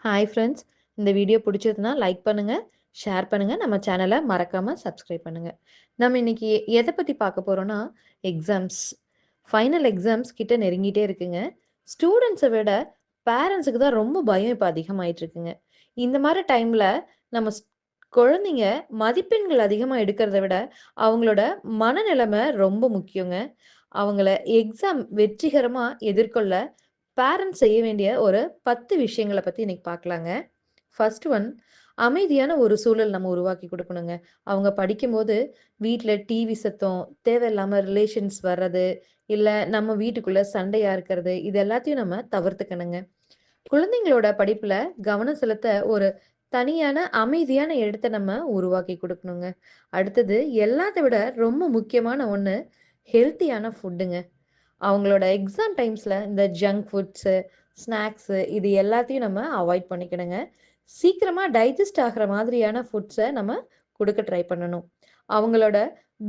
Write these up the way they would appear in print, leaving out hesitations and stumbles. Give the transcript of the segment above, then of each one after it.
Hi friends. இந்த video பிடிச்சதுன்னா like பண்ணுங்க, ஷேர் பண்ணுங்க. நம்ம சேனலை மறக்காம சப்ஸ்கிரைப் பண்ணுங்க. நம்ம இன்னைக்கு எதை பத்தி பார்க்க போறோம்னா, எக்ஸாம்ஸ். ஃபைனல் எக்ஸாம்ஸ் கிட்ட நெருங்கிட்டே இருக்குங்க. ஸ்டூடெண்ட்ஸை விட பேரண்ட்ஸுக்கு தான் ரொம்ப பயம் இப்போ அதிகமாயிட்டு இருக்குங்க. இந்த மாதிரி டைம்ல நம்ம குழந்தைங்க மதிப்பெண்கள் அதிகமாக எடுக்கிறத விட அவங்களோட மனநிலைமை ரொம்ப முக்கியங்க. அவங்கள எக்ஸாம் வெற்றிகரமா எதிர்கொள்ள பேரண்ட்ஸ் செய்ய வேண்டிய ஒரு 10 விஷயங்கள பத்தி இன்னைக்கு பார்க்கலாங்க. ஃபர்ஸ்ட் ஒன், அமைதியான ஒரு சூழல் நம்ம உருவாக்கி குடுக்கணுங்க. அவங்க படிக்கும்போது வீட்ல டிவி சத்தம், தேவையில்லாம ரிலேஷன்ஸ் வர்றது, இல்ல நம்ம வீட்டுக்குள்ள சண்டையா இருக்கிறது, இது எல்லாத்தையும் நம்ம தவிர்த்துக்கணுங்க. குழந்தைங்களோட படிப்புல கவனம் செலுத்த ஒரு தனியான அமைதியான இடத்த நம்ம உருவாக்கி குடுக்கணுங்க. அடுத்தது எல்லாத்த விட ரொம்ப முக்கியமான ஒண்ணு, ஹெல்த்தியான ஃபுட்டுங்க. அவங்களோட எக்ஸாம் டைம்ஸ்ல இந்த ஜங்க் ஃபுட்ஸு, ஸ்நாக்ஸு இது எல்லாத்தையும் நம்ம அவாய்ட் பண்ணிக்கணுங்க. சீக்கிரமா டைஜஸ்ட் ஆகுற மாதிரியான ஃபுட்ஸ நம்ம குடுக்க ட்ரை பண்ணணும். அவங்களோட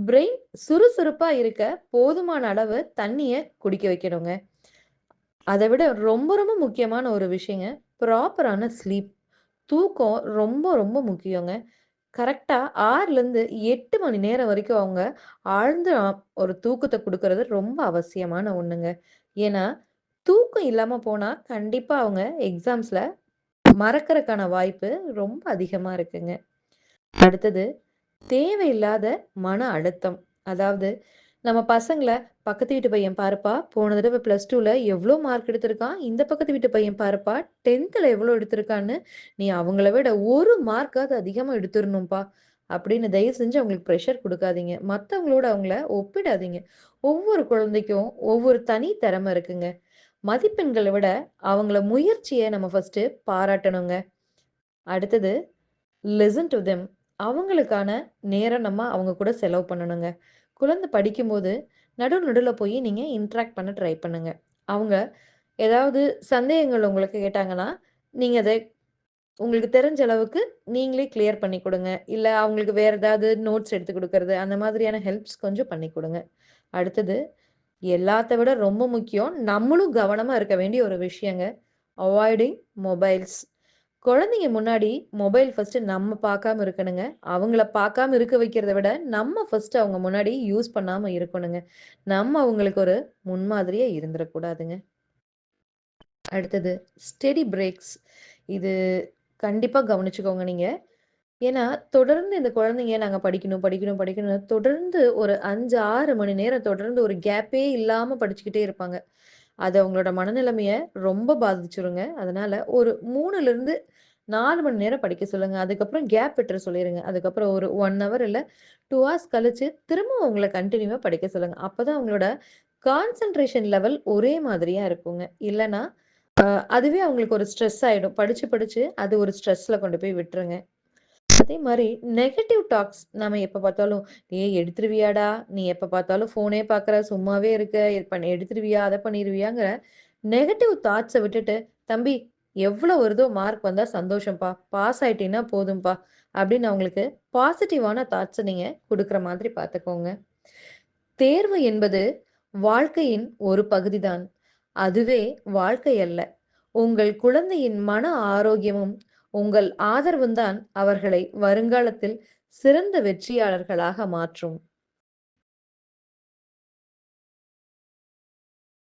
பிரெயின் சுறுசுறுப்பா இருக்க போதுமான அளவு தண்ணிய குடிக்க வைக்கணுங்க. அத விட ரொம்ப ரொம்ப முக்கியமான ஒரு விஷயங்க, ப்ராப்பரான ஸ்லீப். தூக்கம் ரொம்ப ரொம்ப முக்கியங்க. கரெக்ட்டா 6லேருந்து 8 மணி நேரம் வரைக்கும் அவங்க ஆழ்ந்த ஒரு தூக்கத்த குடுக்குறது ரொம்ப அவசியமான ஒண்ணுங்க. ஏன்னா, தூக்கம் இல்லாம போனா கண்டிப்பா அவங்க எக்ஸாம்ஸ்ல மறக்கறக்கான வாய்ப்பு ரொம்ப அதிகமா இருக்குங்க. அடுத்தது, தேவையில்லாத மன அழுத்தம். அதாவது, நம்ம பசங்கள பக்கத்து வீட்டு பையன் பாருப்பா, போன தடவ +2ல எவ்ளோ மார்க் எடுத்திருக்கான். இந்த பக்கத்து வீட்டு பையன் பாருப்பா, 10த்ல எவ்ளோ எடுத்திருக்கான்னு, நீ அவங்கள விட 1 மார்க்காவது அதிகமா எடுத்துறணும்ப்பா. அப்படின்னு தயவு செஞ்சு அவங்களுக்கு பிரஷர் குடுக்காதீங்க. மத்தவங்களோட அவங்கள ஒப்பிடாதீங்க. ஒவ்வொரு குழந்தைக்கும் ஒவ்வொரு தனி திறமை இருக்குங்க. மதிப்பெண்கள விட அவங்கள முயற்சிய நம்ம ஃபர்ஸ்ட்டு பாராட்டணுங்க. அடுத்தது, லிசன் டூ தெம். அவங்களுக்கான நேரம் நம்ம அவங்க கூட செலவு பண்ணணுங்க. குழந்தை படிக்கும்போது நடுவுல போய் நீங்க இன்டராக்ட் பண்ண ட்ரை பண்ணுங்க. அவங்க ஏதாவது சந்தேகங்கள் உங்களுக்கு கேட்டாங்கன்னா, நீங்க அத உங்களுக்கு தெரிஞ்ச அளவுக்கு நீங்களே கிளியர் பண்ணி குடுங்க. இல்ல அவங்களுக்கு வேற ஏதாவது நோட்ஸ் எடுத்து குடுக்கறது, அந்த மாதிரியான ஹெல்ப்ஸ் கொஞ்சம் பண்ணி குடுங்க. அடுத்தது, எல்லாத்த விட ரொம்ப முக்கியம், நம்மளும் கவனமா இருக்க வேண்டிய ஒரு விஷயங்க. Avoiding mobiles. குழந்தைங்க முன்னாடி மொபைல் ஃபர்ஸ்ட்டு நம்ம பார்க்காம இருக்கணுங்க. அவங்கள பார்க்காம இருக்க வைக்கிறத விட, நம்ம ஃபர்ஸ்ட்டு அவங்க முன்னாடி யூஸ் பண்ணாம இருக்கணுங்க. நம்ம அவங்களுக்கு ஒரு முன்மாதிரியா இருந்துறக்கூடாதுங்க. அடுத்தது, ஸ்டெடி பிரேக்ஸ். இது கண்டிப்பா கவனிச்சுக்கோங்க நீங்க. ஏன்னா, தொடர்ந்து இந்த குழந்தைங்க நாங்க படிக்கணும், படிக்கணும், படிக்கணும்னு தொடர்ந்து ஒரு 5, 6 மணி நேரம் தொடர்ந்து ஒரு கேப்பே இல்லாம படிச்சுக்கிட்டே இருப்பாங்க. அது அவங்களோட மனநிலைமைய ரொம்ப பாதிச்சுருங்க. அதனால ஒரு 3லிருந்து 4 மணி நேரம் படிக்க சொல்லுங்க. அதுக்கப்புறம் கேப் விட்டுற சொல்லிருங்க. அதுக்கப்புறம் ஒரு 1 ஹவர் இல்ல 2 ஹார்ஸ் கழிச்சு திரும்பவும் அவங்கள கன்டினியூவா படிக்க சொல்லுங்க. அப்பதான் அவங்களோட கான்சன்ட்ரேஷன் லெவல் ஒரே மாதிரியா இருக்குங்க. இல்லன்னா, அதுவே அவங்களுக்கு ஒரு ஸ்ட்ரெஸ் ஆயிடும். படிச்சு, படிச்சு அது ஒரு ஸ்ட்ரெஸ்ல கொண்டு போய் விட்டுருங்க. அதே மாரி நெகட்டிவ் டாக்ஸ் நம்ம எப்ப பார்த்தாலும், "ஏய் எடுத்துருவியாடா? நீ எப்ப பார்த்தாலும் ஃபோனே பார்க்குற, சும்மாவே இருக்க, இது பண்ணி எடுத்துருவியா? அத பண்ணிருவியாங்கிற" நெகட்டிவ் தாட்ஸ விட்டுட்டு, "தம்பி எவ்வளோ வருதோ மார்க் வந்தா சந்தோஷம்ப்பா. பாஸ் ஆயிட்டீன்னா போதும்ப்பா." அப்படின்னு அவங்களுக்கு பாசிட்டிவான தாட்ஸ நீங்க குடுக்குற மாதிரி பார்த்துக்கோங்க. தேர்வு என்பது வாழ்க்கையின் ஒரு பகுதிதான். அதுவே வாழ்க்கை அல்ல. உங்கள் குழந்தையின் மன ஆரோக்கியமும், உங்கள் ஆதரவும் தான் அவர்களை வருங்காலத்தில் சிறந்த வெற்றியாளர்களாக மாற்றும்.